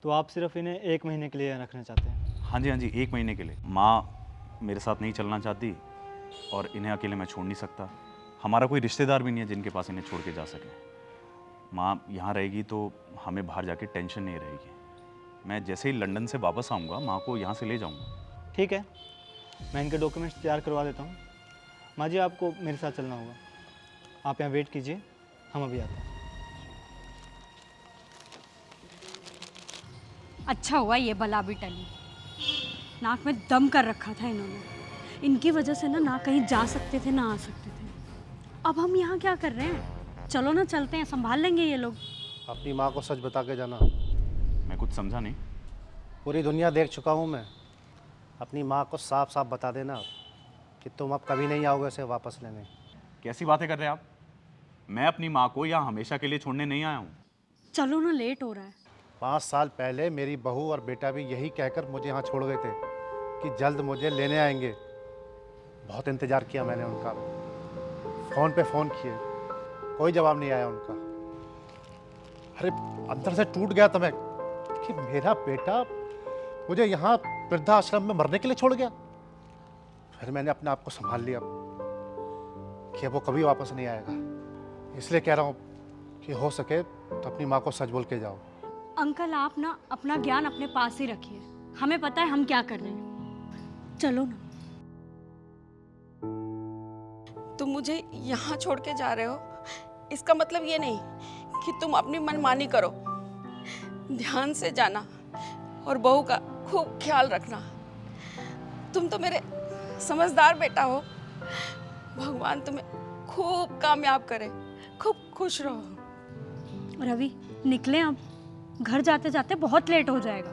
तो आप सिर्फ इन्हें 1 महीने के लिए रखना चाहते हैं? हाँ जी, 1 महीने के लिए। माँ मेरे साथ नहीं चलना चाहती और इन्हें अकेले मैं छोड़ नहीं सकता। हमारा कोई रिश्तेदार भी नहीं है जिनके पास इन्हें छोड़ के जा सके। माँ यहाँ रहेगी तो हमें बाहर जाके टेंशन नहीं रहेगी। मैं जैसे ही लंदन से वापस आऊँगा माँ को यहाँ से ले जाऊँगा। ठीक है, मैं इनके डॉक्यूमेंट्स तैयार करवा देता हूँ। माँ जी, आपको मेरे साथ चलना होगा। आप यहाँ वेट कीजिए, हम अभी आते हैं। अच्छा हुआ ये बला भी टली। नाक में दम कर रखा था इन्होंने। इनकी वजह से ना कहीं जा सकते थे ना आ सकते थे। अब हम यहाँ क्या कर रहे हैं? चलो ना चलते हैं, संभाल लेंगे ये लोग। अपनी माँ को सच बता के जाना। मैं कुछ समझा नहीं। पूरी दुनिया देख चुका हूँ मैं। अपनी माँ को साफ साफ बता देना कि तुम अब कभी नहीं आओगे उसे वापस लेने। कैसी बातें कर रहे हैं आप? मैं अपनी माँ को यहाँ हमेशा के लिए छोड़ने नहीं आया हूँ। चलो ना, लेट हो रहा है। 5 साल पहले मेरी बहू और बेटा भी यही कहकर मुझे यहाँ छोड़ गए थे कि जल्द मुझे लेने आएंगे। बहुत इंतज़ार किया मैंने उनका, फ़ोन पे फ़ोन किए, कोई जवाब नहीं आया उनका। अरे अंदर से टूट गया था मैं कि मेरा बेटा मुझे यहाँ वृद्धाश्रम में मरने के लिए छोड़ गया। फिर मैंने अपने आप को संभाल लिया कि अब वो कभी वापस नहीं आएगा। इसलिए कह रहा हूँ कि हो सके तो अपनी माँ को सच बोल के जाओ। अंकल, आप ना अपना ज्ञान अपने पास ही रखिए। हमें पता है हम क्या कर रहे हैं। चलो ना। तुम मुझे यहाँ छोड़ के जा रहे हो, इसका मतलब ये नहीं कि तुम अपनी मनमानी करो। ध्यान से जाना और बहू का खूब ख्याल रखना। तुम तो मेरे समझदार बेटा हो। भगवान तुम्हें खूब कामयाब करे, खूब खुश रहो। रवि, निकले अब। घर जाते जाते बहुत लेट हो जाएगा।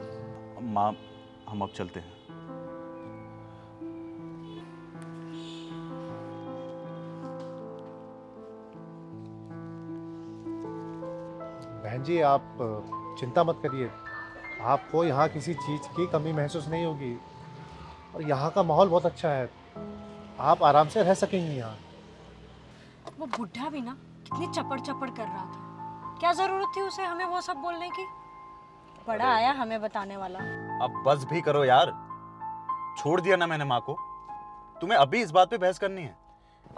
माँ, हम अब चलते हैं। बहन जी, आप चिंता मत करिए। आपको यहाँ किसी चीज़ की कमी महसूस नहीं होगी और यहाँ का माहौल बहुत अच्छा है। आप आराम से रह सकेंगे यहाँ। वो बुढ़ा भी ना कितनी चपड़ चपड़ कर रहा था। क्या जरूरत थी उसे हमें वो सब बोलने की? बड़ा आया हमें बताने वाला। अब बस भी करो यार। छोड़ दिया ना मैंने माँ को। तुम्हें अभी इस बात पे बहस करनी है?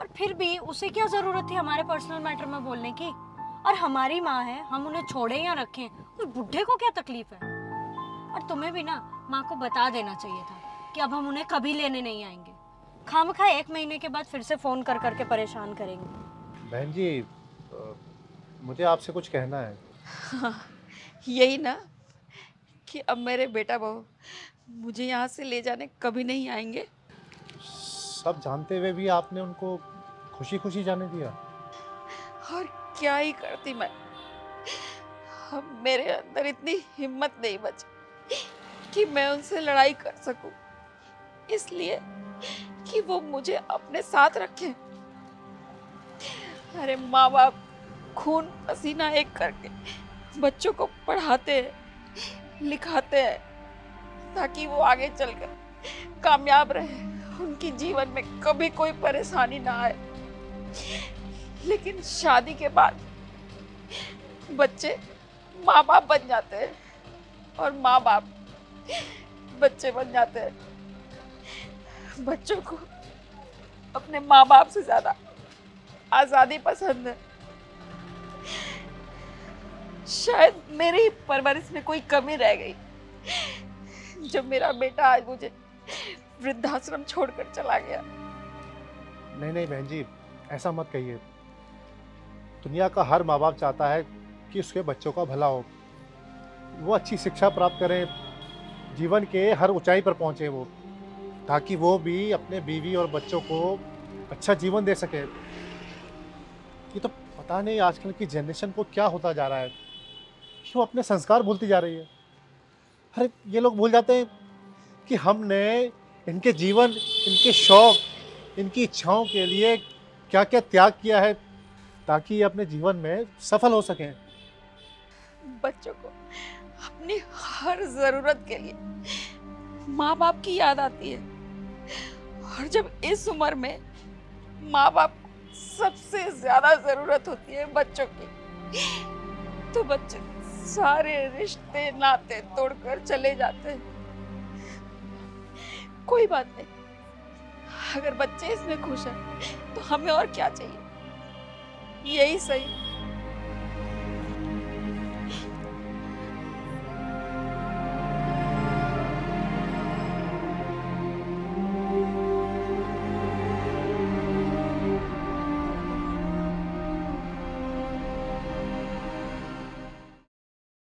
और फिर भी उसे क्या जरूरत थी हमारे पर्सनल मैटर में बोलने की? और हमारी माँ है, हम उन्हें छोड़े या रखें, उस बुढ़े को क्या तकलीफ है? और तुम्हें भी ना माँ को बता देना चाहिए था कि अब हम उन्हें कभी लेने नहीं आएंगे। खामखा 1 महीने के बाद फिर से फोन कर करके परेशान करेंगे। बहन जी, मुझे आपसे कुछ कहना है। हाँ, यही ना कि अब मेरे बेटा बहू मुझे यहाँ से ले जाने कभी नहीं आएंगे। सब जानते हुए भी आपने उनको खुशी खुशी जाने दिया। और क्या ही करती मैं। अब मेरे अंदर इतनी हिम्मत नहीं बची कि मैं उनसे लड़ाई कर सकूं, इसलिए कि वो मुझे अपने साथ रखें। अरे माँ बाप खून पसीना एक करके बच्चों को पढ़ाते हैं, लिखाते हैं ताकि वो आगे चलकर कामयाब रहे, उनकी जीवन में कभी कोई परेशानी ना आए। लेकिन शादी के बाद बच्चे माँ बाप बन जाते हैं और माँ बाप बच्चे बन जाते हैं। बच्चों को अपने माँ बाप से ज्यादा आजादी पसंद है। शायद मेरी ही परवरिश में कोई कमी रह गई जब मेरा बेटा आज मुझे वृद्धाश्रम छोड़कर चला गया। नहीं नहीं बहन जी, ऐसा मत कहिए। दुनिया का हर माँ बाप चाहता है कि उसके बच्चों का भला हो, वो अच्छी शिक्षा प्राप्त करें, जीवन के हर ऊंचाई पर पहुँचे वो, ताकि वो भी अपने बीवी और बच्चों को अच्छा जीवन दे सके। ये तो पता नहीं आजकल की जनरेशन को क्या होता जा रहा है, क्यों अपने संस्कार भूलती जा रही है। अरे ये लोग भूल जाते हैं कि हमने इनके जीवन, इनके शौक, इनकी इच्छाओं के लिए क्या क्या त्याग किया है ताकि ये अपने जीवन में सफल हो सकें। बच्चों को अपनी हर जरूरत के लिए माँ बाप की याद आती है, और जब इस उम्र में माँ बाप सबसे ज्यादा जरूरत होती है बच्चों की, तो बच्चे सारे रिश्ते नाते तोड़कर चले जाते हैं। कोई बात नहीं, अगर बच्चे इसमें खुश हैं तो हमें और क्या चाहिए। यही सही